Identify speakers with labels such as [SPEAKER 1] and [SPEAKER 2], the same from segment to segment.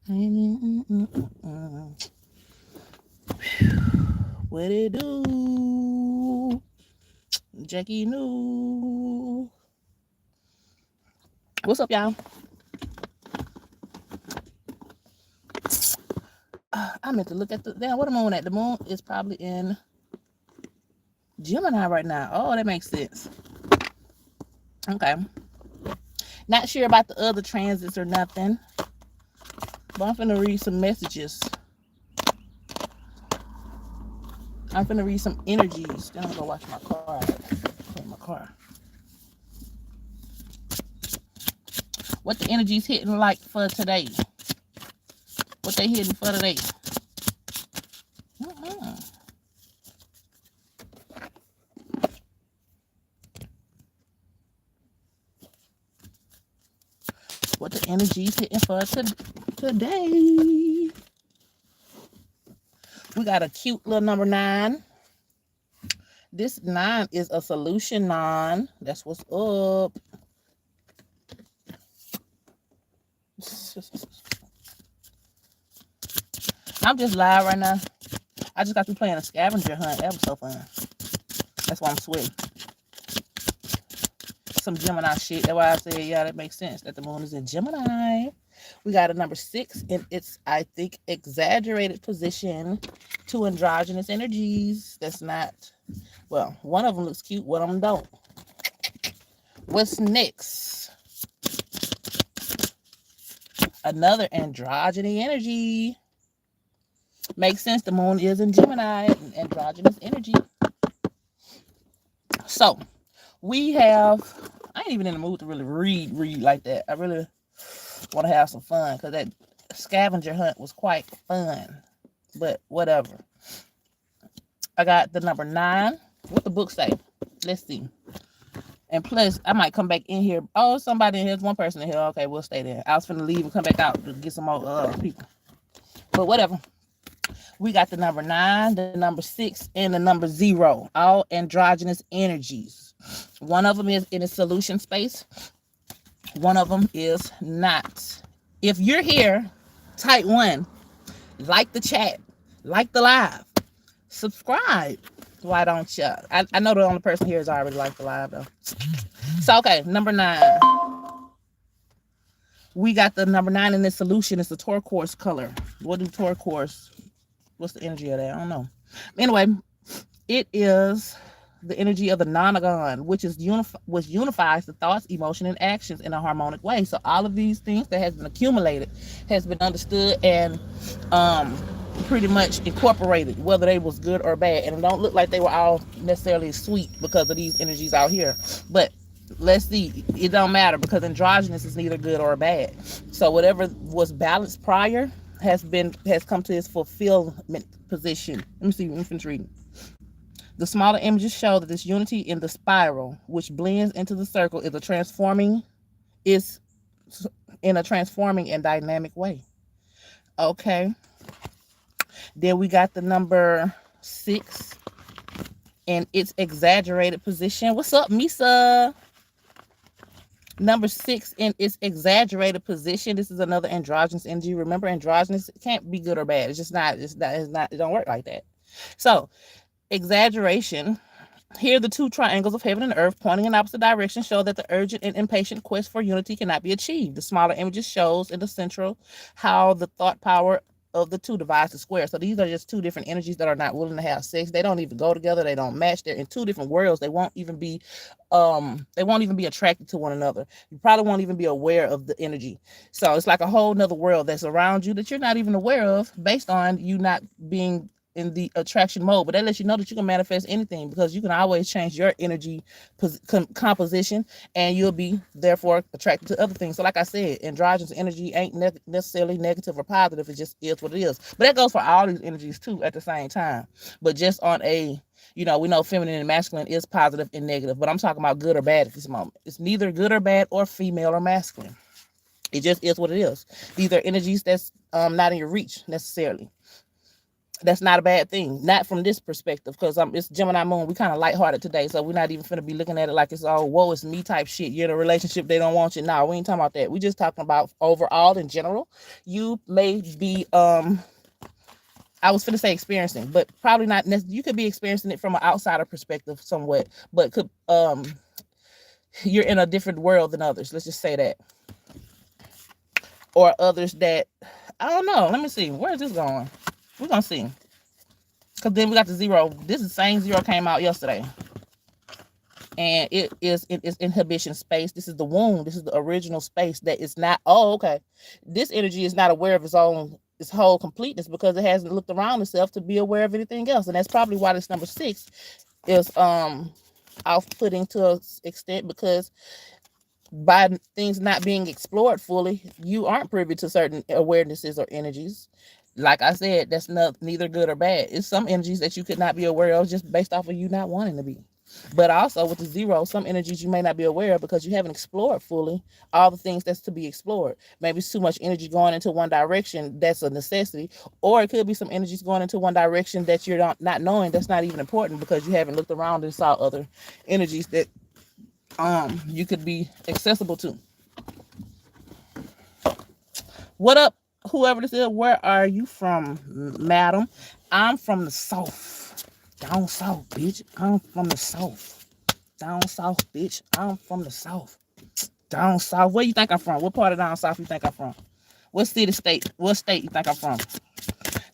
[SPEAKER 1] What it do? Jackie New. What's up, y'all? I meant to look at the damn. What the moon at? The moon is probably in Gemini right now. Oh, that makes sense. Okay. Not sure about the other transits or nothing, but I'm finna read some messages. I'm finna read some energies. Then I'm gonna go watch my car. Clean my car. What the energies hitting like for today? What they hitting for today? Mm-hmm. What the energies hitting for today? We got a cute little number 9. This 9 is a solution 9. That's what's up. I'm just live right now. I just got to playing a scavenger hunt. That was so fun. That's why I'm sweating. Some Gemini shit. That's why I said, yeah, that makes sense that the moon is in Gemini. We got a number 6 in its, I think, exaggerated position to androgynous energies. That's not, well, one of them looks cute, one of them don't. What's next? Another androgyny energy. Makes sense. The moon is in Gemini, androgynous energy. So we have, I ain't even in the mood to really read like that. I really want to have some fun because that scavenger hunt was quite fun, but whatever. I got the number 9. What the book say? Let's see. And plus, I might come back in here. Oh, somebody in here. There's one person in here. Okay, we'll stay there. I was finna leave and come back out to get some more people. But whatever. We got the number 9, the number 6, and the number 0. All androgynous energies. One of them is in a solution space. One of them is not. If you're here, type 1. Like the chat. Like the live. Subscribe. Why don't you? I know the only person here is already like the live though. So okay, number 9. We got the number 9 in this solution. It's the turquoise color. What do turquoise? What's the energy of that? I don't know. Anyway, it is the energy of the nonagon, which unifies the thoughts, emotion, and actions in a harmonic way. So all of these things that has been accumulated has been understood and pretty much incorporated, whether they was good or bad. And it don't look like they were all necessarily sweet because of these energies out here. But let's see, it don't matter because androgynous is neither good or bad. So whatever was balanced prior has come to its fulfillment position. Let me see. Let me finish reading. The smaller images show that this unity in the spiral, which blends into the circle, is in a transforming and dynamic way. Okay. Then we got the number 6 in its exaggerated position. What's up, Misa? Number 6 in its exaggerated position. This is another androgynous energy. Remember, androgynous can't be good or bad. It's just not. It's not. It don't work like that. So, exaggeration. Here, the 2 triangles of heaven and earth pointing in opposite directions show that the urgent and impatient quest for unity cannot be achieved. The smaller images shows in the central how the thought power of the 2 divides the square. So these are just 2 different energies that are not willing to have sex. They don't even go together. They don't match. They're in 2 different worlds. They won't even be attracted to one another. You probably won't even be aware of the energy. So it's like a whole nother world that's around you that you're not even aware of based on you not being in the attraction mode. But that lets you know that you can manifest anything because you can always change your energy composition and you'll be therefore attracted to other things. So like I said, androgynous energy ain't necessarily negative or positive. It just is what it is. But that goes for all these energies too at the same time. But just on a, we know feminine and masculine is positive and negative, but I'm talking about good or bad at this moment. It's neither good or bad or female or masculine. It just is what it is. These are energies that's not in your reach necessarily. That's not a bad thing. Not from this perspective, because it's Gemini moon. We kind of lighthearted today, so we're not even finna be looking at it like it's all woe it's me type shit. You're in a relationship, they don't want you. No, we ain't talking about that. We just talking about overall in general. You may be I was finna say experiencing, but probably not. You could be experiencing it from an outsider perspective somewhat, but could you're in a different world than others. Let's just say that, or others that I don't know. Let me see. Where is this going? We're gonna see. Cause then we got the zero. This is the same zero came out yesterday, and it is inhibition space. This is the womb. This is the original space that is not. Oh, okay. This energy is not aware of its whole completeness because it hasn't looked around itself to be aware of anything else, and that's probably why this number 6 is off-putting to an extent, because by things not being explored fully, you aren't privy to certain awarenesses or energies. Like I said, that's neither good or bad. It's some energies that you could not be aware of just based off of you not wanting to be. But also with the zero, some energies you may not be aware of because you haven't explored fully all the things that's to be explored. Maybe it's too much energy going into one direction that's a necessity, or it could be some energies going into one direction that you're not knowing that's not even important because you haven't looked around and saw other energies that you could be accessible to. What up, whoever this is? Where are you from, madam? I'm from the south. Down south, bitch. I'm from the south. Down south, bitch. I'm from the south. Down south. Where you think I'm from? What part of down south you think I'm from? What city, state? What state you think I'm from?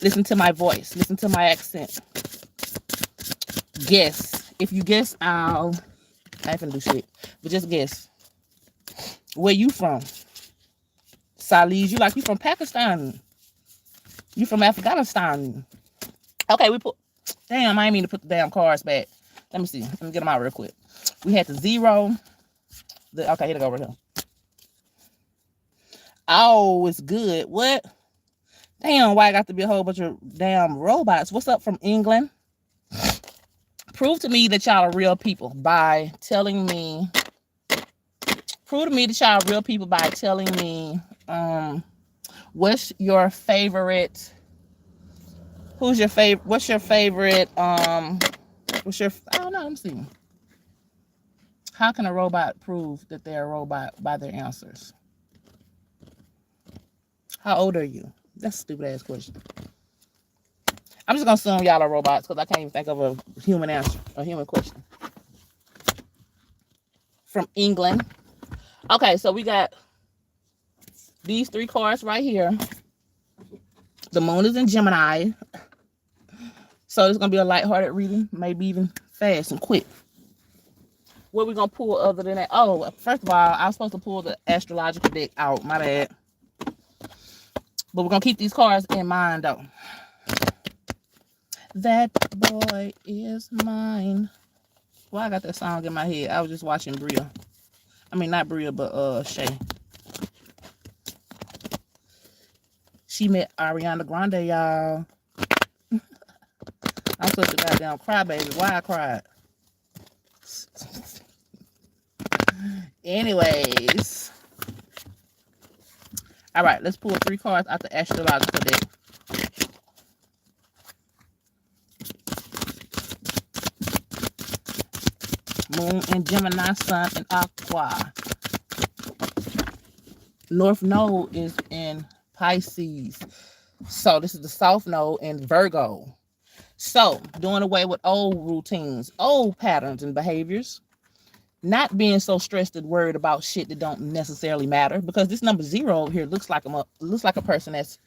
[SPEAKER 1] Listen to my voice. Listen to my accent. Guess. If you guess, I ain't finna do shit. But just guess. Where you from? Salih, you from Pakistan. You from Afghanistan. Okay, damn, I ain't mean to put the damn cards back. Let me see. Let me get them out real quick. We had the zero. Okay, here to go right here. Oh, it's good. What? Damn, why I got to be a whole bunch of damn robots? What's up from England? Prove to me that y'all are real people by telling me. Prove to me that y'all are real people by telling me what's your favorite. Who's your favorite? What's your favorite? I don't know. I'm seeing. How can a robot prove that they're a robot by their answers? How old are you? That's a stupid ass question. I'm just gonna assume y'all are robots because I can't even think of a human answer, a human question. From England. Okay, so we got these 3 cards right here. The moon is in Gemini. So it's going to be a lighthearted reading, maybe even fast and quick. What are we going to pull other than that? Oh, first of all, I was supposed to pull the astrological deck out. My bad. But we're going to keep these cards in mind, though. That boy is mine. Well, I got that song in my head. I was just watching Bria. I mean, not Bria, but Shay. She met Ariana Grande, y'all. I'm such a goddamn crybaby. Why I cried? Anyways. All right, let's pull 3 cards out the astrological deck. Moon in Gemini, Sun in Aqua. North Node is in Pisces. So this is the South Node in Virgo. So doing away with old routines, old patterns and behaviors. Not being so stressed and worried about shit that don't necessarily matter, because this number 0 over here looks like a person that's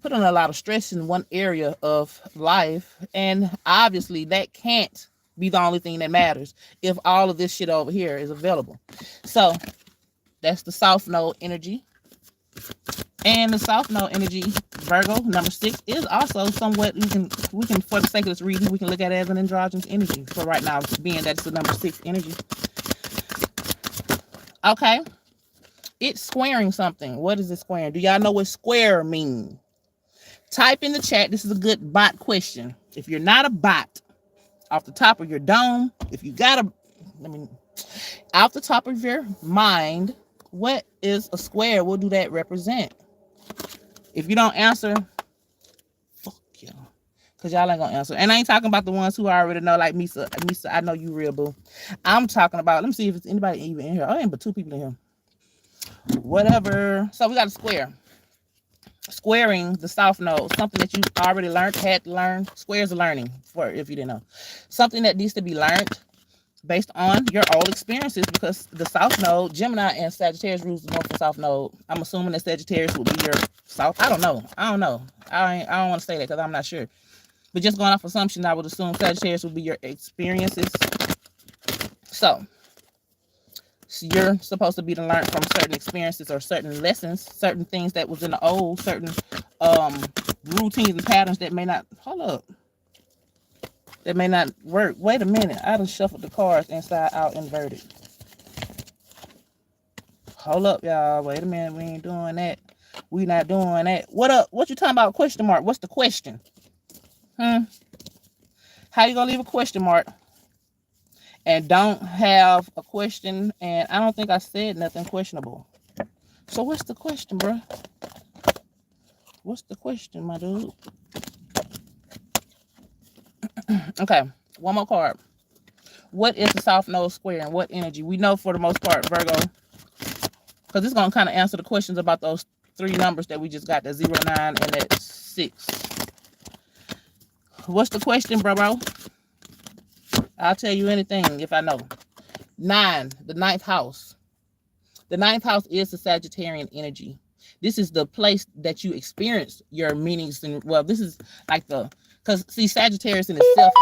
[SPEAKER 1] putting a lot of stress in one area of life, and obviously that can't be the only thing that matters if all of this shit over here is available. So that's the South Node energy. And the South Node energy, Virgo, number 6, is also somewhat, we can, for the sake of this reading, we can look at it as an androgynous energy for right now, being that it's the number 6 energy. Okay. It's squaring something. What is it squaring? Do y'all know what square mean? Type in the chat. This is a good bot question. If you're not a bot, off the top of your dome, if you got off the top of your mind, what is a square? What do that represent? If you don't answer, fuck y'all. Cause y'all ain't gonna answer. And I ain't talking about the ones who I already know, like Misa. Misa, I know you real, boo. I'm talking about, let me see if it's anybody even in here. Oh, ain't but 2 people in here. Whatever. So we got a square. Squaring the south node, something that you already learned, had to learn. Squares are learning, for if you didn't know. Something that needs to be learned based on your old experiences, because the south node, Gemini and Sagittarius rules the north and south node. I'm assuming that Sagittarius would be your south. I don't know. I don't want to say that because I'm not sure. But just going off assumption, I would assume Sagittarius would be your experiences. So you're supposed to be to learn from certain experiences or certain lessons, certain things that was in the old, certain routines and patterns that may not, hold up, that may not work. Wait a minute, I done shuffled the cards inside out inverted. Hold up, y'all. Wait a minute, we ain't doing that. We not doing that. What up? What you talking about? Question mark. What's the question? How you gonna leave a question mark and don't have a question? And I don't think I said nothing questionable. So what's the question, bro? What's the question, my dude? Okay, one more card. What is the south node square and what energy? We know for the most part, Virgo, because it's gonna kind of answer the questions about those 3 numbers that we just got, that 0, 9, and that 6. What's the question, bro? I'll tell you anything if I know. 9, the 9th house. The 9th house is the Sagittarian energy. This is the place that you experience your meanings. And well, this is like the, because see, Sagittarius in itself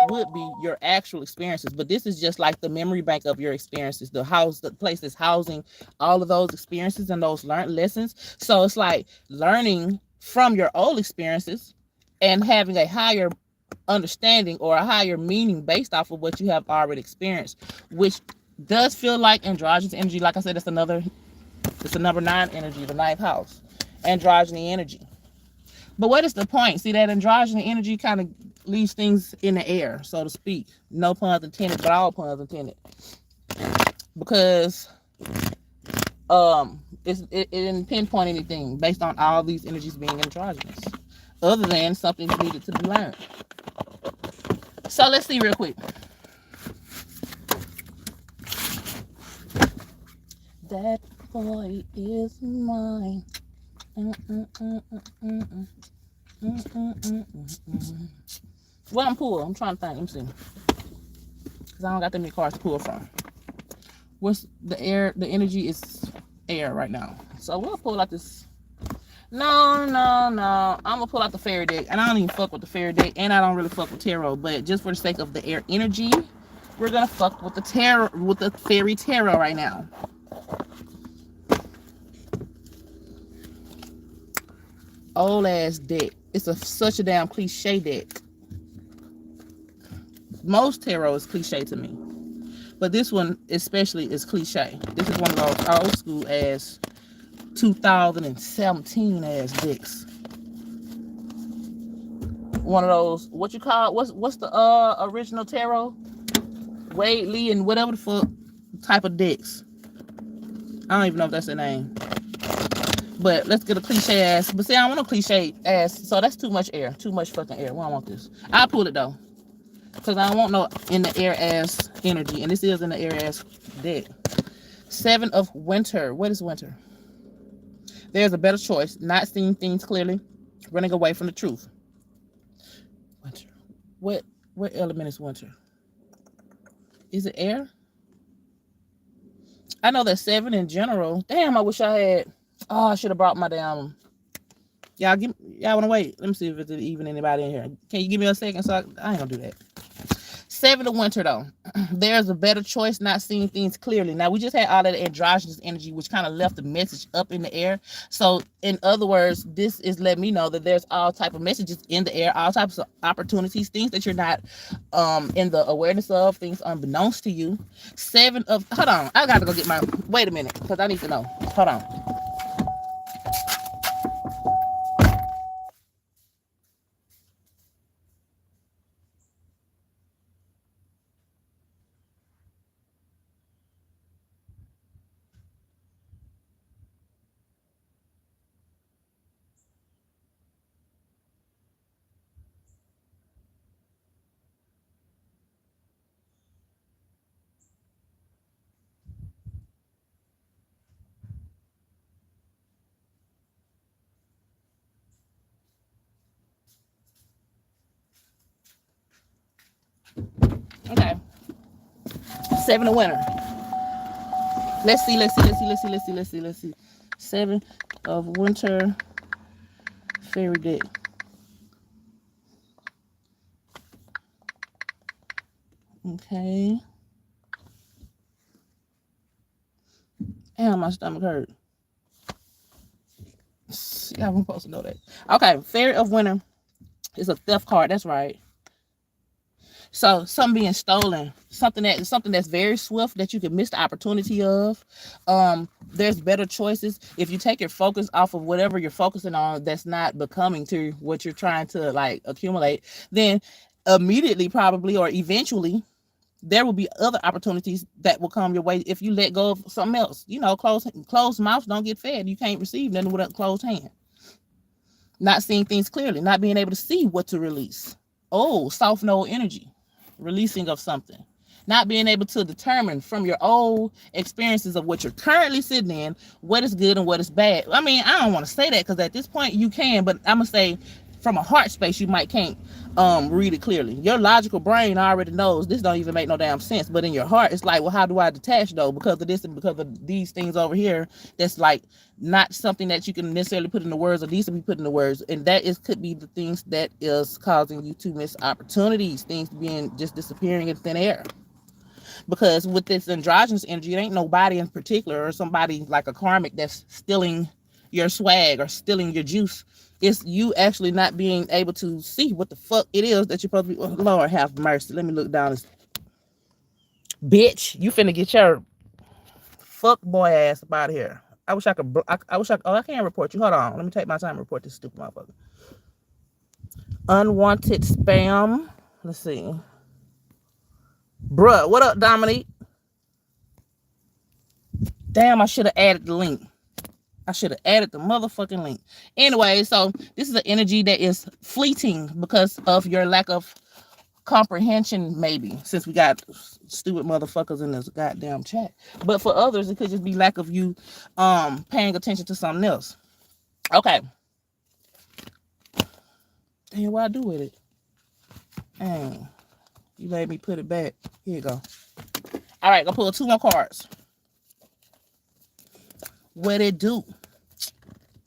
[SPEAKER 1] would be your actual experiences, but this is just like the memory bank of your experiences, the house, the place that's housing all of those experiences and those learned lessons. So it's like learning from your old experiences and having a higher understanding or a higher meaning based off of what you have already experienced, which does feel like androgynous energy. Like I said, it's a number 9 energy, the 9th house, androgyny energy. But what is the point? See, that androgyny energy kind of leaves things in the air, so to speak. No puns intended, but all puns intended. Because it didn't pinpoint anything based on all these energies being androgynous, other than something needed to be learned. So let's see real quick. That boy is mine. What I'm pulling? I'm trying to think. Let me see. Because I don't got that many cards to pull from. What's the air? The energy is air right now. So we'll pull out this. No. I'm gonna pull out the fairy deck, and I don't even fuck with the fairy deck, and I don't really fuck with tarot. But just for the sake of the air energy, we're gonna fuck with the tarot, with the fairy tarot right now. Old ass deck. It's such a damn cliche deck. Most tarot is cliche to me, but this one especially is cliche. This is one of those old school ass 2017 ass decks. One of those, what you call, what's the original tarot? Wade Lee and whatever the fuck type of decks. I don't even know if that's the name. But let's get a cliche ass. But see, I don't want no cliche ass. So that's too much air. Too much fucking air. We don't want this. I'll pull it though. Because I don't want no in the air ass energy. And this is in the air ass deck. 7 of winter. What is winter? There's a better choice. Not seeing things clearly. Running away from the truth. Winter. What element is winter? Is it air? I know that 7 in general. Damn, I wish I had. Oh, I should have brought my damn. Y'all want to wait? Let me see if it's even anybody in here. Can you give me a second? So I ain't gonna do that. 7 of winter though. There's a better choice, not seeing things clearly. Now we just had all that androgynous energy, which kind of left the message up in the air. So in other words, this is letting me know that there's all type of messages in the air, all types of opportunities, things that you're not in the awareness of, things unbeknownst to you. 7 of, hold on, I gotta go get my, wait a minute, because I need to know. Hold on. Okay. 7 of winter. Let's see. 7 of winter fairy deck. Okay. Damn, my stomach hurt. Yeah, I'm supposed to know that. Okay, fairy of winter is a theft card. That's right. So something being stolen, something that's very swift that you can miss the opportunity of. There's better choices if you take your focus off of whatever you're focusing on that's not becoming to what you're trying to like accumulate. Then immediately, probably or eventually, there will be other opportunities that will come your way if you let go of something else. You know, closed mouths don't get fed. You can't receive nothing with a closed hand. Not seeing things clearly, not being able to see what to release. Oh, soft node energy, releasing of something. Not being able to determine from your old experiences of what you're currently sitting in, what is good and what is bad. I mean, I don't want to say that because at this point you can, but I'm gonna say from a heart space you might can't read it clearly. Your logical brain already knows this don't even make no damn sense, but in your heart it's like, well, how do I detach though? Because of this and because of these things over here, that's like not something that you can necessarily put in the words or these to be put in the words, and that is could be the things that is causing you to miss opportunities, things being just disappearing in thin air. Because with this androgynous energy, it ain't nobody in particular or somebody like a karmic that's stealing your swag or stealing your juice. It's you actually not being able to see what the fuck it is that you're supposed to be. Oh, Lord have mercy. Let me look down this. Bitch, you finna get your fuck boy ass up out of here. I wish I could. I wish I. Oh, I can't report you. Hold on. Let me take my time to report this stupid motherfucker. Unwanted spam. Let's see. Bruh, what up, Dominique? Damn, I should have added the link. I should have added the motherfucking link. Anyway, so this is an energy that is fleeting because of your lack of comprehension, maybe, since we got stupid motherfuckers in this goddamn chat. But for others, it could just be lack of you paying attention to something else. Okay. Damn, what I do with it? Dang. You made me put it back. Here you go. All right, gonna pull 2 more cards. What it do?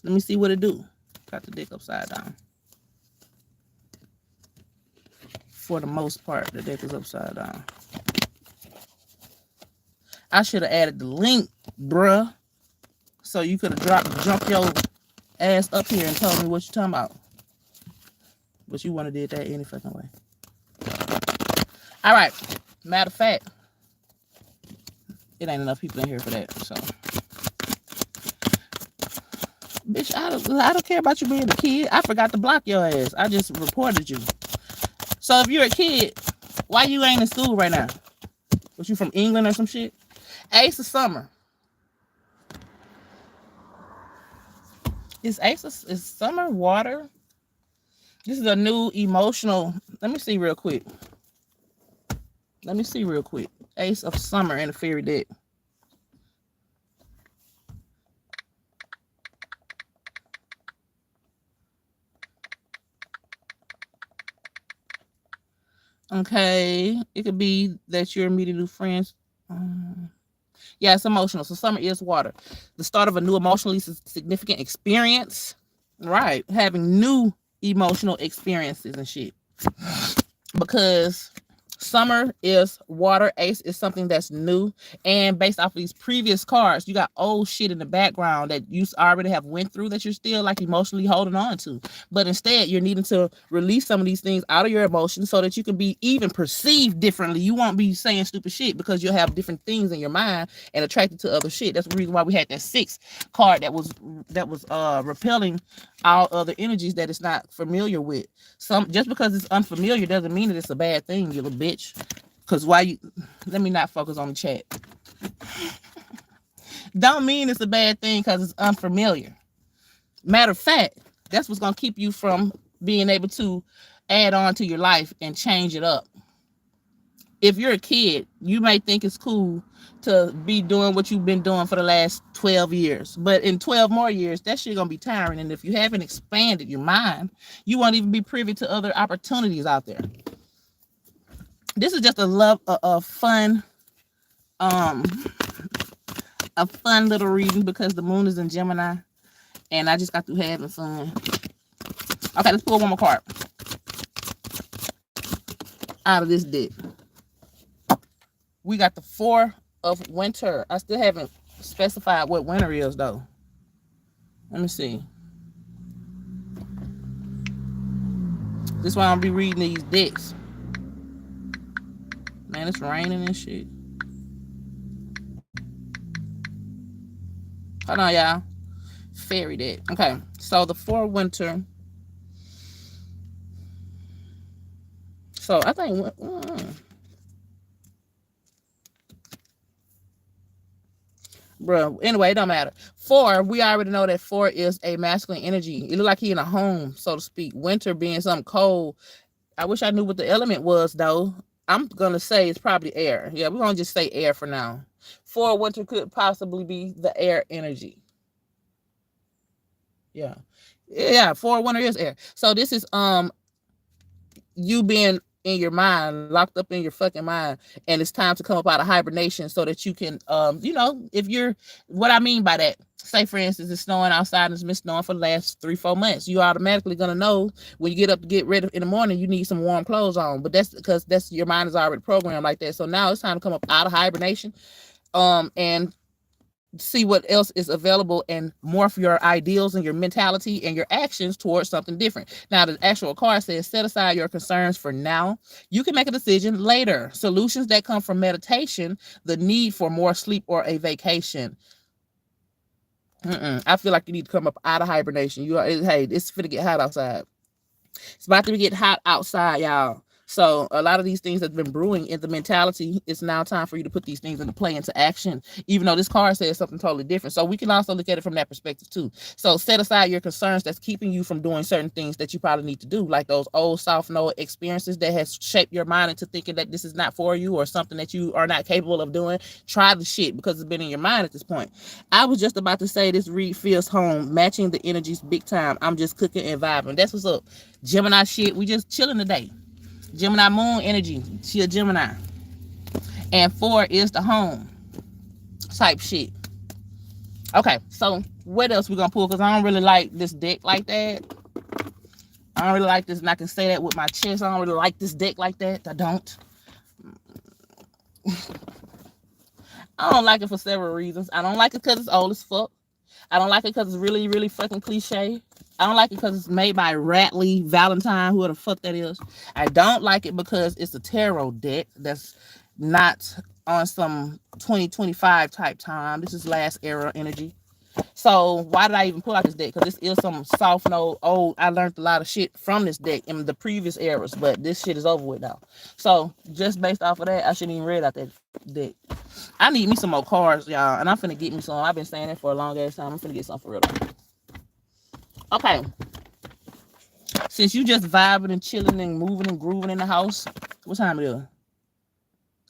[SPEAKER 1] Let me see what it do. Got the deck upside down. For the most part, the deck is upside down. I should have added the link, bruh. So you could have jumped your ass up here and told me what you're talking about. But you wouldn't have did that any fucking way. All right. Matter of fact, it ain't enough people in here for that. So, bitch, I don't care about you being a kid. I forgot to block your ass. I just reported you. So if you're a kid, why you ain't in school right now? Was you from England or some shit? Ace of Summer. Is Summer water? This is a new emotional. Let me see real quick. Ace of Summer in the fairy deck. Okay. It could be that you're meeting new friends. Yeah, it's emotional. So summer is water. The start of a new emotionally significant experience. Right. Having new emotional experiences and shit. Because summer is water. Ace is something that's new. And based off of these previous cards, you got old shit in the background that you already have went through that you're still like emotionally holding on to. But instead, you're needing to release some of these things out of your emotions so that you can be even perceived differently. You won't be saying stupid shit because you'll have different things in your mind and attracted to other shit. That's the reason why we had that 6 card that was repelling all other energies that it's not familiar with. Just because it's unfamiliar doesn't mean that it's a bad thing, you little bitch. Because let me not focus on the chat. Don't mean it's a bad thing because it's unfamiliar. Matter of fact, that's what's going to keep you from being able to add on to your life and change it up. If you're a kid, you may think it's cool to be doing what you've been doing for the last 12 years. But in 12 more years, that shit gonna be tiring. And if you haven't expanded your mind, you won't even be privy to other opportunities out there. This is just a fun, um, a fun little reading because the moon is in Gemini, and I just got through having fun. Okay, let's pull one more card out of this deck. We got the Four of Winter. I still haven't specified what winter is though. Let me see. This is why I'll be reading these decks. Man, it's raining and shit. Hold on, y'all. Fairy deck. Okay, so the Four of Winter. So I think. Bro, anyway, it don't matter. Four, we already know that four is a masculine energy. It look like he in a home, so to speak. Winter being something cold. I wish I knew what the element was, though. I'm gonna say it's probably air. Yeah, we're gonna just say air for now. Four, winter could possibly be the air energy. Yeah. Yeah, four, winter is air. So this is you being in your mind, locked up in your fucking mind, and it's time to come up out of hibernation so that you can if you're, what I mean by that, say for instance it's snowing outside and it's been snowing for the last 3-4 months, you automatically gonna know when you get up to get ready in the morning you need some warm clothes on, but that's because that's your mind is already programmed like that. So now it's time to come up out of hibernation and see what else is available and morph your ideals and your mentality and your actions towards something different. Now, the actual card says, set aside your concerns for now. You can make a decision later. Solutions that come from meditation, the need for more sleep, or a vacation. I feel like you need to come up out of hibernation. Hey, it's finna get hot outside. It's about to get hot outside, y'all. So a lot of these things that have been brewing in the mentality, it's now time for you to put these things into play, into action, even though this card says something totally different. So we can also look at it from that perspective too. So set aside your concerns that's keeping you from doing certain things that you probably need to do, like those old South Node experiences that has shaped your mind into thinking that this is not for you or something that you are not capable of doing. Try the shit because it's been in your mind at this point. I was just about to say this read feels home, matching the energies big time. I'm just cooking and vibing. That's what's up. Gemini shit, we just chilling today. Gemini moon energy, she a Gemini. And four is the home type shit. Okay, so what else we gonna pull? Because I don't really like this deck like that. I don't really like this, and I can say that with my chest. I don't really like this deck like that. I don't. I don't like it for several reasons. I don't like it because it's old as fuck. I don't like it because it's really, really fucking cliche. I don't like it because it's made by Ratley Valentine, who the fuck that is. I don't like it because it's a tarot deck that's not on some 2025 type time. This is last era energy. So why did I even pull out this deck? Because this is some soft node old. I learned a lot of shit from this deck in the previous eras, but this shit is over with now. So just based off of that, I shouldn't even read out that deck. I need me some more cards, y'all, and I'm finna get me some. I've been saying that for a long ass time. I'm finna get some for real. Okay. Since you just vibing and chilling and moving and grooving in the house, what time it is?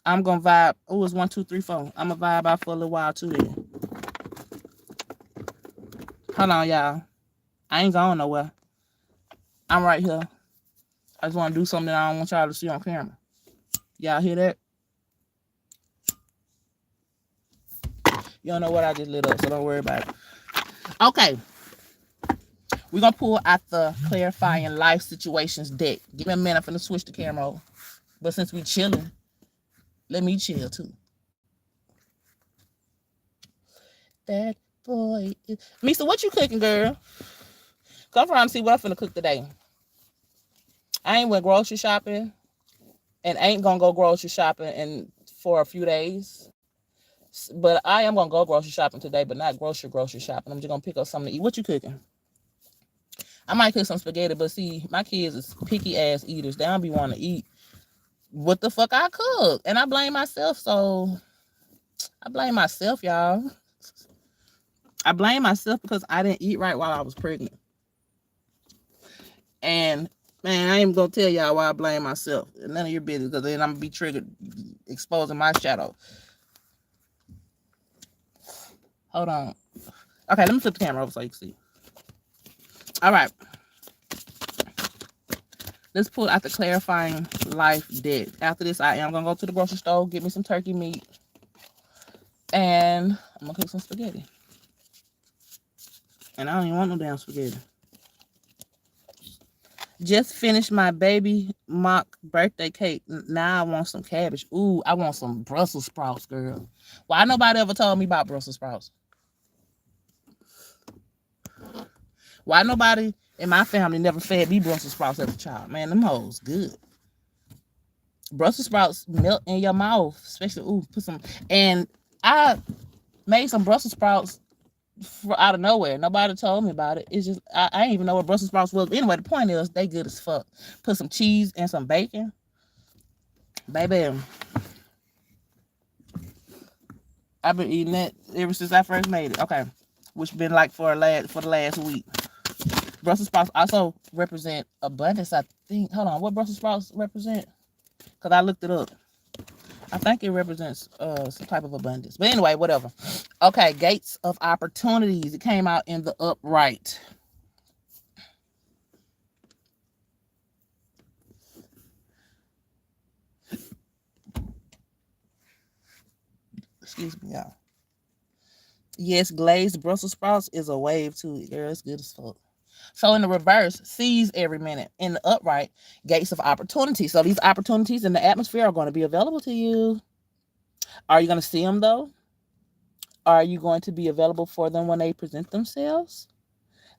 [SPEAKER 1] I'm gonna vibe. Oh, it's 1, 2, 3, 4. I'm gonna vibe out for a little while too then. Hold on, y'all. I ain't going nowhere. I'm right here. I just want to do something that I don't want y'all to see on camera. Y'all hear that? You don't know what I just lit up, so don't worry about it. Okay. We're going to pull out the Clarifying Life Situations deck. Give me a minute. I'm finna switch the camera over. But since we chilling, let me chill too. That boy is... Misa, what you cooking, girl? Come around and see what I'm finna cook today. I ain't went grocery shopping and ain't gonna go grocery shopping for a few days. But I am gonna go grocery shopping today, but not grocery shopping. I'm just gonna pick up something to eat. What you cooking? I might cook some spaghetti, but see, my kids is picky ass eaters. They don't be wanting to eat what the fuck I cook. And I blame myself, so I blame myself, y'all. I blame myself because I didn't eat right while I was pregnant. And man, I ain't gonna tell y'all why I blame myself. None of your business, because then I'm gonna be triggered, exposing my shadow. Hold on. Okay, let me flip the camera over so you can see. All right. Let's pull out the clarifying life deck. After this, I am gonna go to the grocery store, get me some turkey meat, and I'm gonna cook some spaghetti. And I don't even want no damn spaghetti. Just finished my baby mock birthday cake. Now I want some cabbage. Ooh, I want some Brussels sprouts, girl. Why nobody ever told me about Brussels sprouts? Why nobody in my family never fed me Brussels sprouts as a child? Man, them hoes good. Brussels sprouts melt in your mouth, especially put some. And I made some Brussels sprouts out of nowhere. Nobody told me about it. It's just I didn't even know what Brussels sprouts was. Anyway, the point is they good as fuck. Put some cheese and some bacon, baby. I've been eating that ever since I first made it. Okay, which been like for the last week. Brussels sprouts also represent abundance. I think. Hold on, what Brussels sprouts represent? Because I looked it up. I think it represents some type of abundance. But anyway, whatever. Okay, gates of opportunities. It came out in the upright. Excuse me, y'all. Yes, glazed Brussels sprouts is a wave too. Girl, it's good as fuck. So in the reverse, seize every minute. In the upright, gates of opportunity. So these opportunities in the atmosphere are going to be available to you. Are you going to see them though? Are you going to be available for them when they present themselves?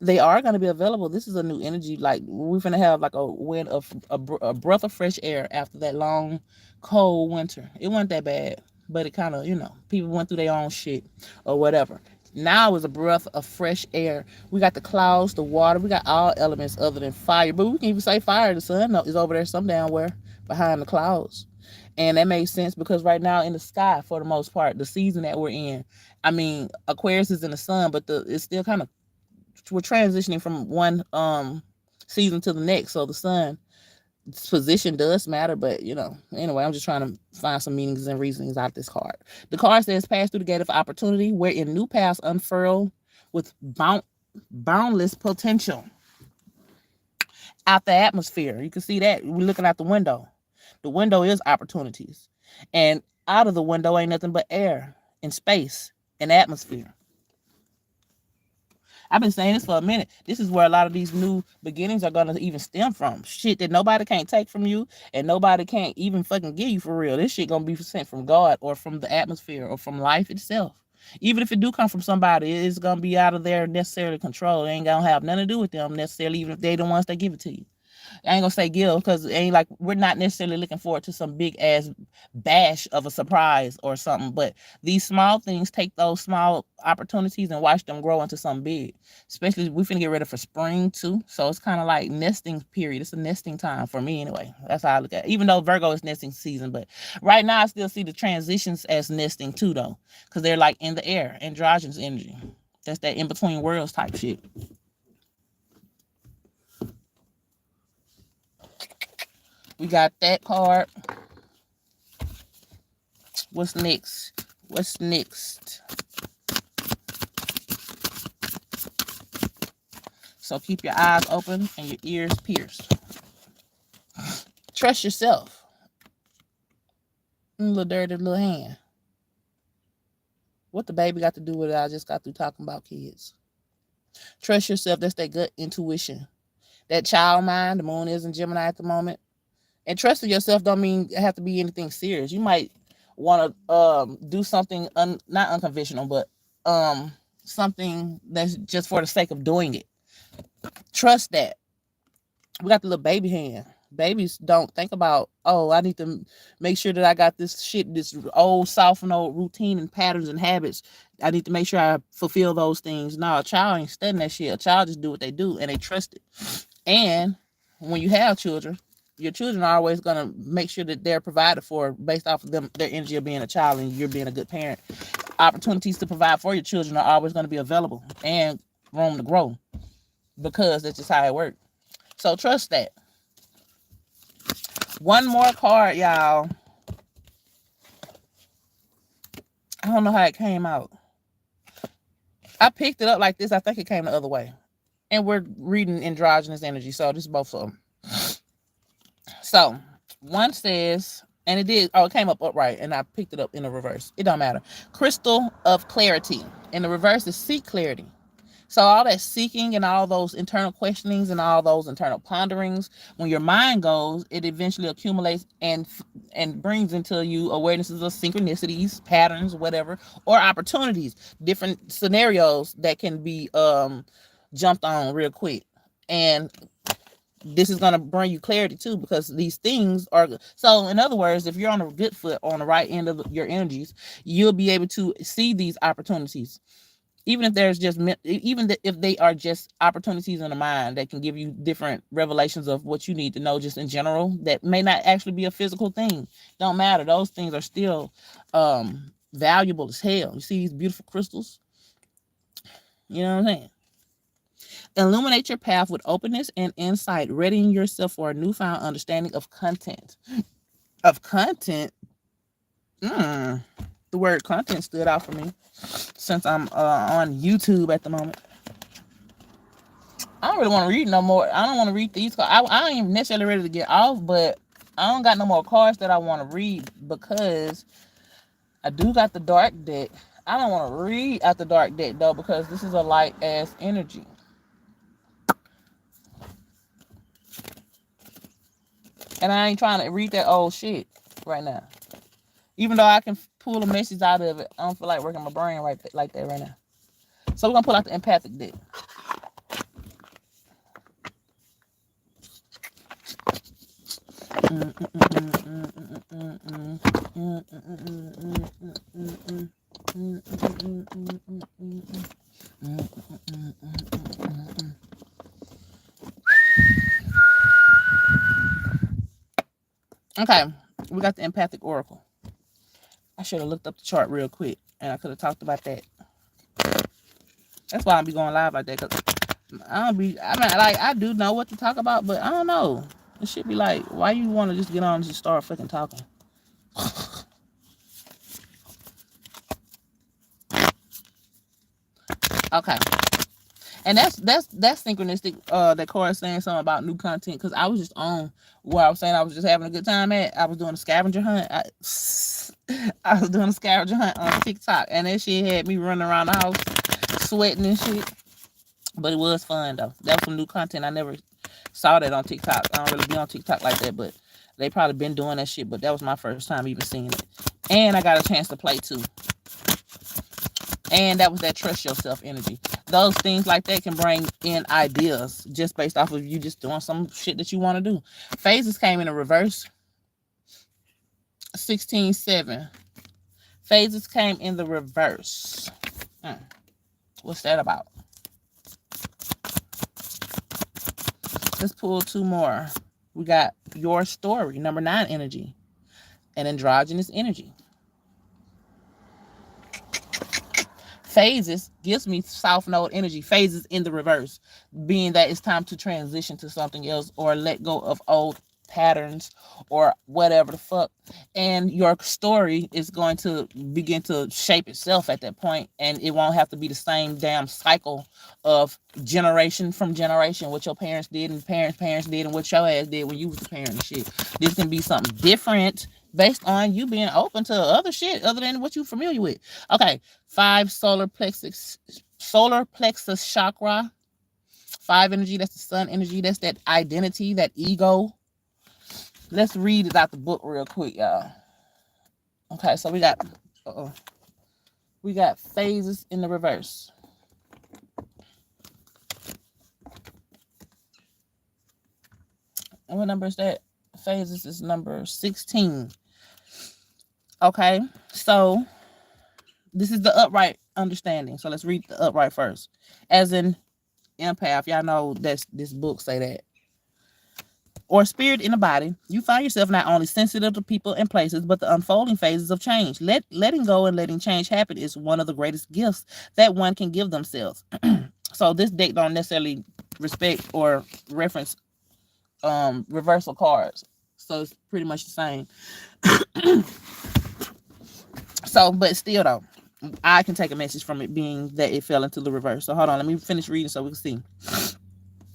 [SPEAKER 1] They are going to be available. This is a new energy. Like we're going to have like a wind of a breath of fresh air after that long, cold winter. It wasn't that bad, but it kind of, people went through their own shit or whatever. Now is a breath of fresh air. We got the clouds, the water. We got all elements other than fire. But we can even say fire. The sun is over there some damn where behind the clouds. And that makes sense because right now in the sky, for the most part, the season that we're in, I mean, Aquarius is in the sun, but it's still kind of, we're transitioning from one season to the next. So the sun position does matter, but anyway, I'm just trying to find some meanings and reasonings out of this card. The card says pass through the gate of opportunity wherein new paths unfurl with boundless potential. Out the atmosphere, you can see that we're looking out the window. The window is opportunities, and out of the window ain't nothing but air and space and atmosphere. I've been saying this for a minute. This is where a lot of these new beginnings are going to even stem from. Shit that nobody can't take from you and nobody can't even fucking give you for real. This shit going to be sent from God or from the atmosphere or from life itself. Even if it do come from somebody, it's going to be out of their necessarily control. It ain't going to have nothing to do with them necessarily, even if they the ones that give it to you. I ain't gonna say Gil because it ain't like we're not necessarily looking forward to some big ass bash of a surprise or something. But these small things, take those small opportunities and watch them grow into something big. Especially we finna get ready for spring too. So it's kind of like nesting period. It's a nesting time for me anyway. That's how I look at it. Even though Virgo is nesting season, but right now I still see the transitions as nesting too though. Because they're like in the air, androgynous energy. That's that in between worlds type shit. We got that card. What's next? What's next? So keep your eyes open and your ears pierced. Trust yourself. Little dirty little hand. What the baby got to do with it? I just got through talking about kids. Trust yourself. That's that gut intuition. That child mind. The moon is in Gemini at the moment. And trusting yourself don't mean it have to be anything serious. You might want to do something not unconventional, but something that's just for the sake of doing it. Trust that. We got the little baby hand. Babies don't think about, oh, I need to make sure that I got this shit, this old soft and old routine and patterns and habits. I need to make sure I fulfill those things. No, a child ain't studying that shit. A child just do what they do and they trust it. And when you have children, your children are always going to make sure that they're provided for based off of them, their energy of being a child and you're being a good parent. Opportunities to provide for your children are always going to be available and room to grow because that's just how it works. So trust that. One more card, y'all. I don't know how it came out. I picked it up like this. I think it came the other way. And we're reading androgynous energy, so this is both of them. So one says, and it did, it came up upright, and I picked it up in the reverse. It don't matter. Crystal of clarity. In the reverse is seek clarity. So all that seeking and all those internal questionings and all those internal ponderings, when your mind goes, it eventually accumulates and brings into you awarenesses of synchronicities, patterns, whatever, or opportunities, different scenarios that can be jumped on real quick. And this is going to bring you clarity too, because these things are so. In other words, if you're on a good foot, on the right end of your energies, you'll be able to see these opportunities, even if there's just if they are just opportunities in the mind that can give you different revelations of what you need to know just in general, that may not actually be a physical thing. Don't matter, those things are still valuable as hell. You see these beautiful crystals, you know what I'm saying? Illuminate your path with openness and insight, readying yourself for a newfound understanding of content. The word content stood out for me since I'm on YouTube at the moment. I don't really want to read no more. I don't want to read these cards. I ain't even necessarily ready to get off, but I don't got no more cards that I want to read, because I do got the dark deck. I don't want to read out the dark deck though, because this is a light ass energy. And I ain't trying to read that old shit right now. Even though I can pull a message out of it, I don't feel like working my brain like that right now. So we're going to pull out the empathic deck. Okay, we got the empathic oracle. I should have looked up the chart real quick, and I could have talked about that. That's why I'll be going live like that, because I do know what to talk about, but I don't know. It should be like, why you want to just get on and just start fucking talking? Okay. And that's synchronistic. That card saying something about new content, because I was just on where I was saying I was just having a good time at. I was doing a scavenger hunt. I was doing a scavenger hunt on TikTok, and that shit had me running around the house sweating and shit. But it was fun though. That was some new content. I never saw that on TikTok. I don't really be on TikTok like that, but they probably been doing that shit. But that was my first time even seeing it, and I got a chance to play too. And that was that trust yourself energy. Those things like that can bring in ideas just based off of you just doing some shit that you want to do. Phases came in a reverse. 16-7. Phases came in the reverse. What's that about? Let's pull two more. We got your story, number 9 energy, and androgynous energy. Phases gives me South Node energy. Phases in the reverse, being that it's time to transition to something else or let go of old patterns or whatever the fuck. And your story is going to begin to shape itself at that point, and it won't have to be the same damn cycle of generation from generation, what your parents did and parents did and what your ass did when you was the parent and shit. This can be something different based on you being open to other shit other than what you're familiar with. Okay, 5 solar plexus chakra. 5 energy, that's the sun energy. That's that identity, that ego. Let's read it out the book real quick, y'all. Okay, so we got phases in the reverse. And what number is that? Phases is number 16. Okay, so this is the upright understanding. So let's read the upright first. As in empath, y'all know that this book say that. Or spirit in the body, you find yourself not only sensitive to people and places, but the unfolding phases of change. Letting go and letting change happen is one of the greatest gifts that one can give themselves. So this deck don't necessarily respect or reference reversal cards. So it's pretty much the same. So, but still though, I can take a message from it being that it fell into the reverse. So hold on, let me finish reading so we can see.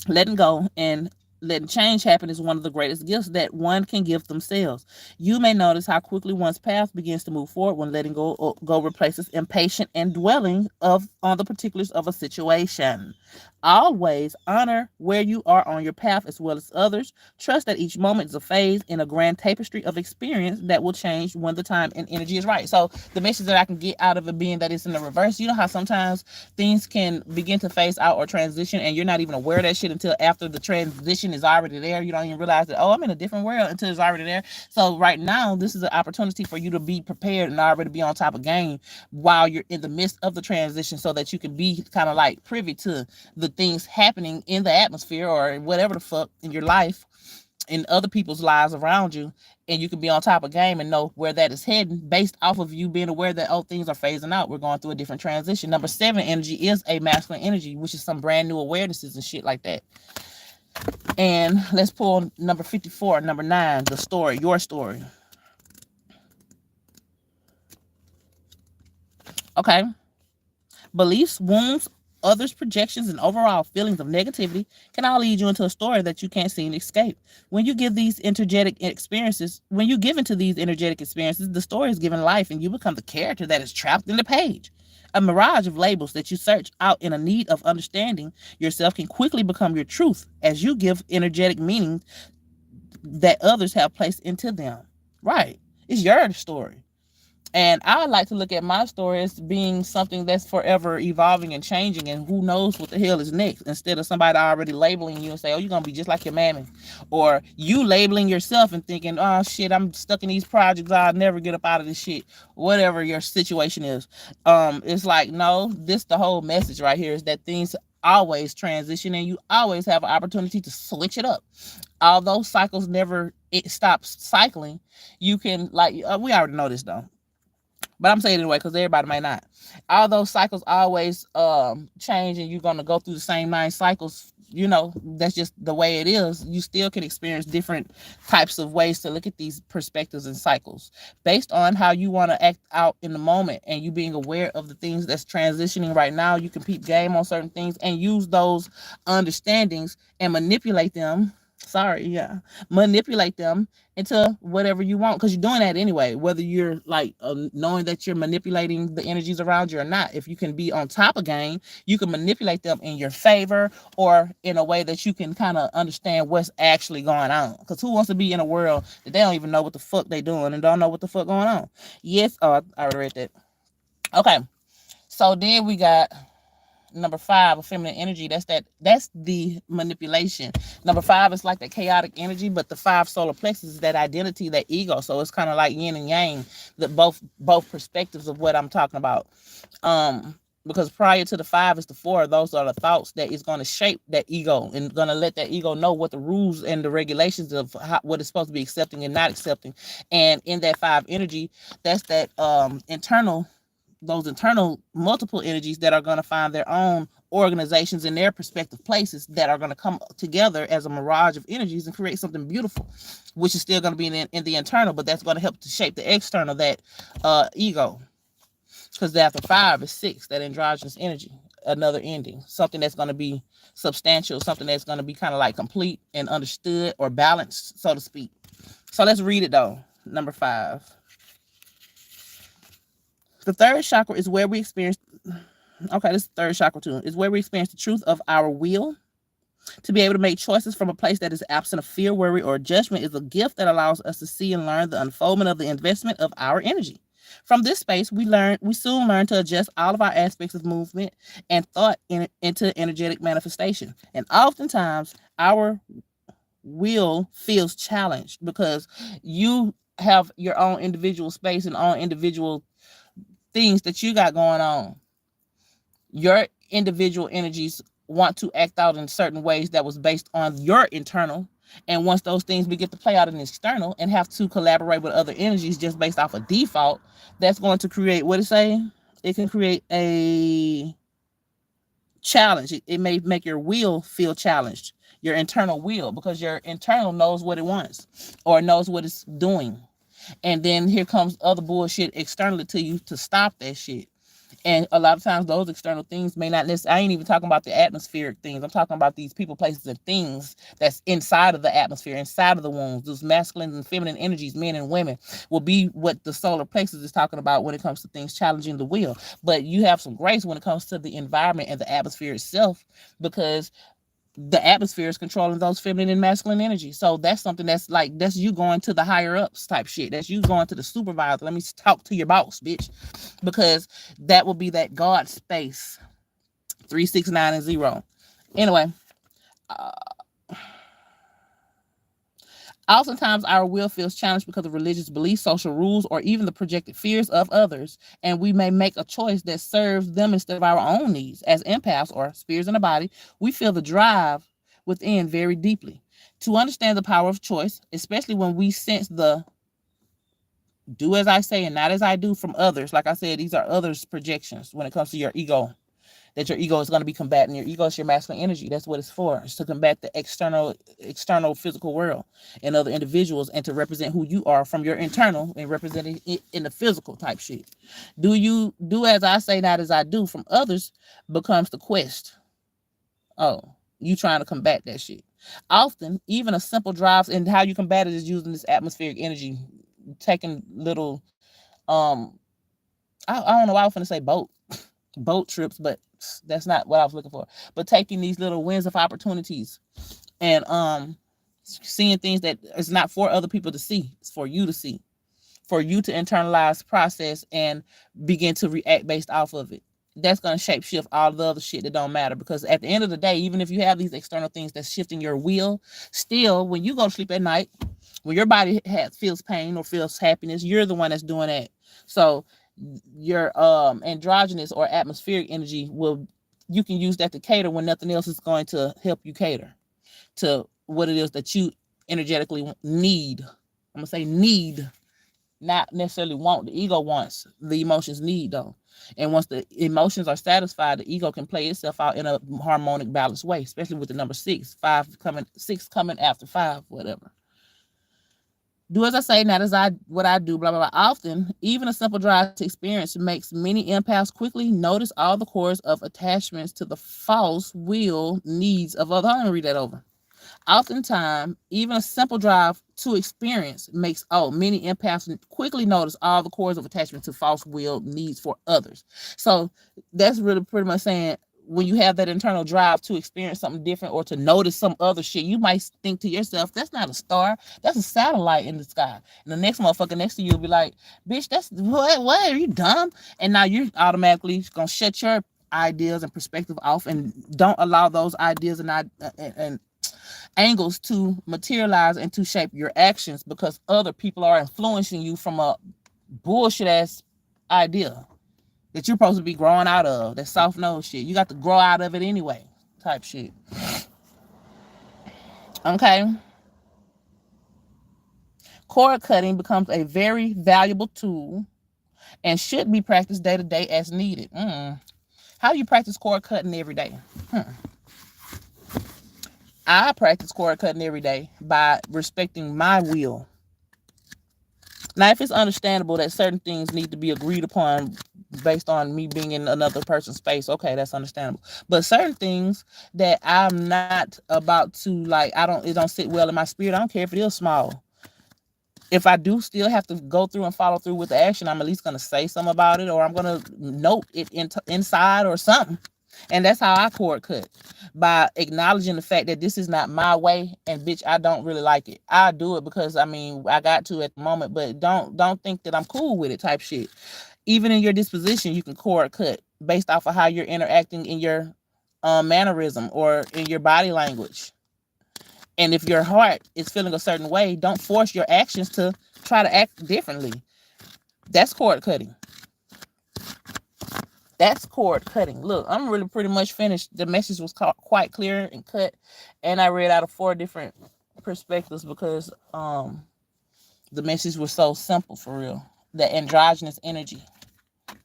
[SPEAKER 1] Letting go and letting change happen is one of the greatest gifts that one can give themselves. You may notice how quickly one's path begins to move forward when letting go replaces impatient and dwelling on the particulars of a situation. Always honor where you are on your path as well as others. Trust that each moment is a phase in a grand tapestry of experience that will change when the time and energy is right. So the message that I can get out of it being that it's in the reverse, you know how sometimes things can begin to phase out or transition and you're not even aware of that shit until after the transition is already there. You don't even realize that, oh, I'm in a different world until it's already there. So right now, this is an opportunity for you to be prepared and already be on top of game while you're in the midst of the transition so that you can be kind of like privy to the things happening in the atmosphere or whatever the fuck in your life, in other people's lives around you, and you can be on top of game and know where that is heading based off of you being aware that, oh, things are phasing out. We're going through a different transition. Number 7 energy is a masculine energy, which is some brand new awarenesses and shit like that. And let's pull number 54, number 9, the story, your story. Okay. Beliefs, wounds, others' projections, and overall feelings of negativity can all lead you into a story that you can't seem to escape. When you give these energetic experiences, the story is given life and you become the character that is trapped in the page. A mirage of labels that you search out in a need of understanding yourself can quickly become your truth as you give energetic meaning that others have placed into them. Right. It's your story. And I would like to look at my story as being something that's forever evolving and changing, and who knows what the hell is next, instead of somebody already labeling you and say, oh, you're going to be just like your mammy. Or you labeling yourself and thinking, oh, shit, I'm stuck in these projects. I'll never get up out of this shit. Whatever your situation is. It's like, no, this the whole message right here is that things always transition and you always have an opportunity to switch it up. Although cycles never it stops cycling, you can, like, we already know this though. But I'm saying it anyway because everybody might not. Although cycles always change and you're going to go through the same 9 cycles, you know, that's just the way it is. You still can experience different types of ways to look at these perspectives and cycles based on how you want to act out in the moment, and you being aware of the things that's transitioning right now. You can peep game on certain things and use those understandings and manipulate them. Manipulate them into whatever you want, because you're doing that anyway, whether you're like knowing that you're manipulating the energies around you or not. If you can be on top of game, you can manipulate them in your favor or in a way that you can kind of understand what's actually going on, because who wants to be in a world that they don't even know what the fuck they doing and don't know what the fuck going on? Yes. I already read that. Okay, so then we got number 5, a feminine energy. That's the manipulation. Number 5 is like the chaotic energy, but the 5 solar plexus is that identity, that ego. So it's kind of like yin and yang, the both perspectives of what I'm talking about. Because prior to the 5 is the 4. Those are the thoughts that is going to shape that ego and going to let that ego know what the rules and the regulations of what it's supposed to be accepting and not accepting. And in that 5 energy, that's that those internal multiple energies that are going to find their own organizations in their respective places that are going to come together as a mirage of energies and create something beautiful, which is still going to be in the internal, but that's going to help to shape the external, that ego. Because after 5 is 6, that androgynous energy, another ending, something that's going to be substantial, something that's going to be kind of like complete and understood or balanced, so to speak. So let's read it though. Number 5. The third chakra is where we experience, this is the third chakra too, is where we experience the truth of our will. To be able to make choices from a place that is absent of fear, worry, or judgment is a gift that allows us to see and learn the unfoldment of the investment of our energy. From this space, we soon learn to adjust all of our aspects of movement and thought into energetic manifestation. And oftentimes, our will feels challenged because you have your own individual space and own individual things that you got going on. Your individual energies want to act out in certain ways that was based on your internal. And once those things begin to play out in the external and have to collaborate with other energies just based off of default, that's going to create, what it say? It can create a challenge. It may make your will feel challenged, your internal will, because your internal knows what it wants or knows what it's doing. And then here comes other bullshit externally to you to stop that shit. And a lot of times those external things may not necessarily, I ain't even talking about the atmospheric things. I'm talking about these people, places, and things that's inside of the atmosphere, inside of the wombs. Those masculine and feminine energies, men and women, will be what the solar plexus is talking about when it comes to things challenging the will. But you have some grace when it comes to the environment and the atmosphere itself, because the atmosphere is controlling those feminine and masculine energies. So that's something that's like, that's you going to the higher ups type shit. That's you going to the supervisor. Let me talk to your boss, bitch. Because that will be that God space. 3, 6, 9, and 0. Anyway, oftentimes our will feels challenged because of religious beliefs, social rules, or even the projected fears of others, and we may make a choice that serves them instead of our own needs. As empaths, or spirits in the body, we feel the drive within very deeply. To understand the power of choice, especially when we sense the do as I say and not as I do from others. Like I said, these are others' projections when it comes to your ego. That your ego is going to be combating. Your ego is your masculine energy. That's what it's for. It's to combat the external physical world and other individuals, and to represent who you are from your internal and representing it in the physical type shit. Do as I say, not as I do from others becomes the quest. Oh, you trying to combat that shit. Often, even a simple drive, and how you combat it is using this atmospheric energy, taking little, I don't know why I was going to say boat trips, but that's not what I was looking for. But taking these little winds of opportunities and seeing things that is not for other people to see, it's for you to see, for you to internalize, process, and begin to react based off of it. That's going to shape shift all the other shit that don't matter. Because at the end of the day, even if you have these external things that's shifting your will, still when you go to sleep at night, when your body feels pain or feels happiness, you're the one that's doing that. So your androgynous or atmospheric energy you can use that to cater when nothing else is going to help you cater to what it is that you energetically need. I'm gonna say need, not necessarily want. The ego wants, the emotions need though. And once the emotions are satisfied, the ego can play itself out in a harmonic, balanced way, especially with the number 6 coming after 5, whatever. Do as I say, not as what I do, blah, blah, blah. Often, even a simple drive to experience makes many empaths quickly notice all the cores of attachments to the false will needs of others. I'm going to read that over. Oftentimes, even a simple drive to experience makes many empaths quickly notice all the cores of attachment to false will needs for others. So that's really pretty much saying, when you have that internal drive to experience something different or to notice some other shit, you might think to yourself, that's not a star, that's a satellite in the sky. And the next motherfucker next to you will be like, bitch, that's what are you dumb? And now you're automatically gonna shut your ideas and perspective off and don't allow those ideas and angles to materialize and to shape your actions, because other people are influencing you from a bullshit ass idea that you're supposed to be growing out of. That soft nose shit. You got to grow out of it anyway. Type shit. Okay. Cord cutting becomes a very valuable tool and should be practiced day to day as needed. How do you practice cord cutting every day? I practice cord cutting every day by respecting my will. Now, if it's understandable that certain things need to be agreed upon based on me being in another person's space, okay, that's understandable. But certain things that I'm not about to, like, it don't sit well in my spirit. I don't care if it is small. If I do still have to go through and follow through with the action, I'm at least going to say something about it, or I'm going to note it inside or something. And that's how I cord cut, by acknowledging the fact that this is not my way, and bitch, I don't really like it. I do it because I got to at the moment, but don't think that I'm cool with it type shit. Even in your disposition, you can cord cut based off of how you're interacting in your mannerism or in your body language. And if your heart is feeling a certain way, don't force your actions to try to act differently. That's cord cutting. That's cord cutting. Look, I'm really pretty much finished. The message was quite clear and cut, and I read out of 4 different perspectives because the message was so simple for real. The androgynous energy. I'm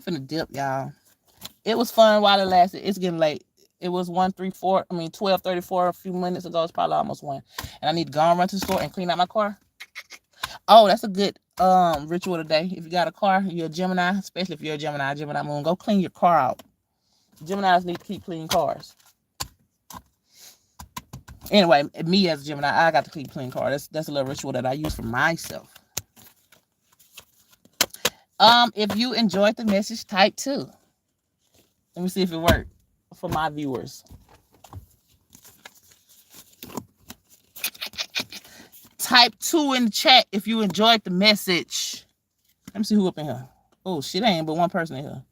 [SPEAKER 1] finna dip, y'all. It was fun while it lasted. It's getting late. It was 12:34 a few minutes ago. It's probably almost 1. And I need to go and run to the store and clean out my car. Oh, that's a good ritual today. If you got a car, you're a Gemini, especially if you're a Gemini moon, go clean your car out. Geminis need to keep clean cars. Anyway, me as a Gemini, I got to keep clean car. That's a little ritual that I use for myself. If you enjoyed the message, type 2. Let me see if it worked for my viewers. Type 2 in the chat if you enjoyed the message. Let me see who up in here. Oh shit, ain't but one person in here.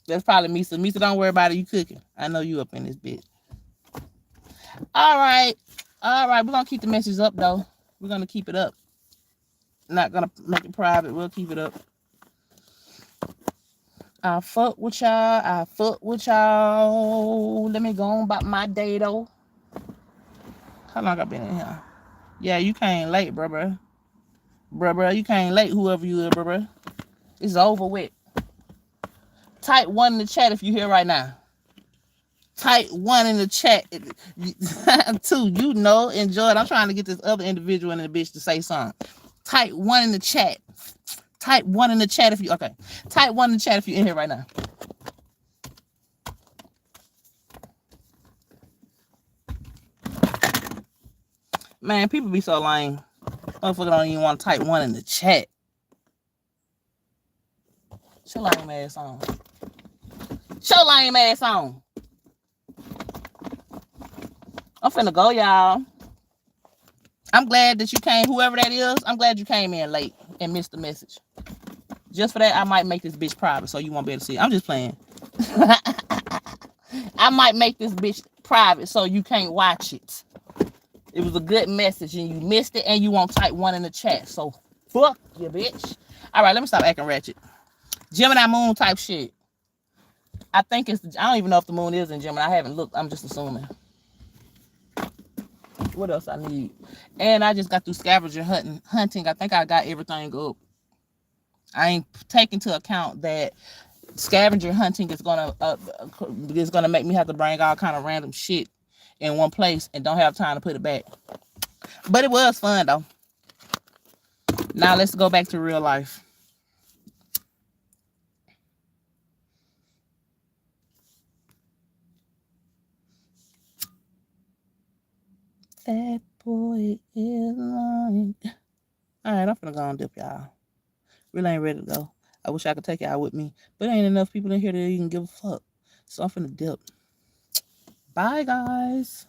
[SPEAKER 1] That's probably Misa. Misa, don't worry about it. You cooking. I know you up in this bitch. All right. We're going to keep the message up, though. We're going to keep it up. Not going to make it private. We'll keep it up. I fuck with y'all. Let me go on about my day, though. How long I been in here? Yeah, you came late, bruh. Bruh, you came late, whoever you are, bruh. It's over with. Type 1 in the chat if you're here right now. Type 1 in the chat. 2, you know, enjoy it. I'm trying to get this other individual in the bitch to say something. Type 1 in the chat. Type 1 in the chat if you, okay. Type 1 in the chat if you're in here right now. Man, people be so lame. Motherfucker don't even want to type 1 in the chat. Show lame ass on. Show lame ass on. I'm finna go, y'all. I'm glad that you came, whoever that is. I'm glad you came in late and missed the message. Just for that, I might make this bitch private so you won't be able to see it. I'm just playing. I might make this bitch private so you can't watch it. It was a good message and you missed it and you won't type 1 in the chat. So fuck you, bitch. All right, let me stop acting ratchet. Gemini moon type shit. I think it's, I don't even know if the moon is in Gemini. I haven't looked. I'm just assuming. What else I need? And I just got through scavenger hunting. I think I got everything up. I ain't taking into account that scavenger hunting is gonna make me have to bring all kind of random shit in one place and don't have time to put it back. But it was fun though. Now let's go back to real life. That boy is lying. All right, I'm finna go and dip, y'all. Really ain't ready to go. I wish I could take y'all with me, but ain't enough people in here that even give a fuck. So I'm finna dip. Bye, guys.